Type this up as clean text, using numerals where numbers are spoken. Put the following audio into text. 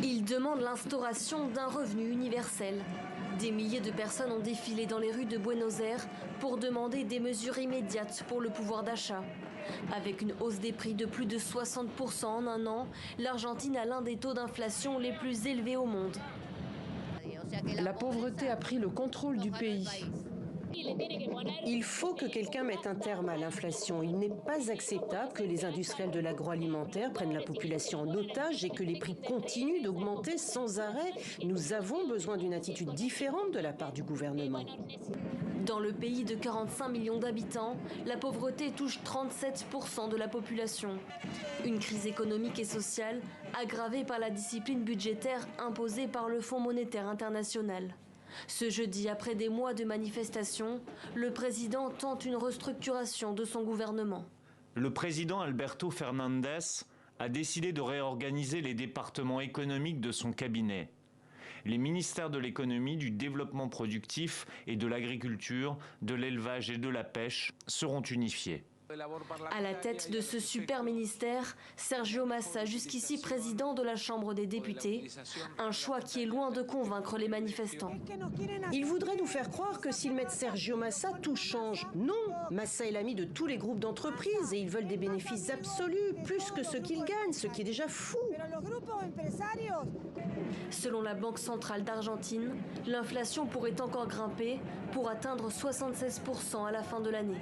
Il demande l'instauration d'un revenu universel. Des milliers de personnes ont défilé dans les rues de Buenos Aires pour demander des mesures immédiates pour le pouvoir d'achat. Avec une hausse des prix de plus de 60% en un an, l'Argentine a l'un des taux d'inflation les plus élevés au monde. La pauvreté a pris le contrôle du pays. Il faut que quelqu'un mette un terme à l'inflation. Il n'est pas acceptable que les industriels de l'agroalimentaire prennent la population en otage et que les prix continuent d'augmenter sans arrêt. Nous avons besoin d'une attitude différente de la part du gouvernement. Dans le pays de 45 millions d'habitants, la pauvreté touche 37% de la population. Une crise économique et sociale aggravée par la discipline budgétaire imposée par le Fonds monétaire international. Ce jeudi, après des mois de manifestations, le président tente une restructuration de son gouvernement. Le président Alberto Fernandez a décidé de réorganiser les départements économiques de son cabinet. Les ministères de l'économie, du développement productif et de l'agriculture, de l'élevage et de la pêche seront unifiés. À la tête de ce super ministère, Sergio Massa, jusqu'ici président de la Chambre des députés, un choix qui est loin de convaincre les manifestants. Ils voudraient nous faire croire que s'ils mettent Sergio Massa, tout change. Non, Massa est l'ami de tous les groupes d'entreprises et ils veulent des bénéfices absolus, plus que ce qu'ils gagnent, ce qui est déjà fou. Selon la Banque centrale d'Argentine, l'inflation pourrait encore grimper pour atteindre 76% à la fin de l'année.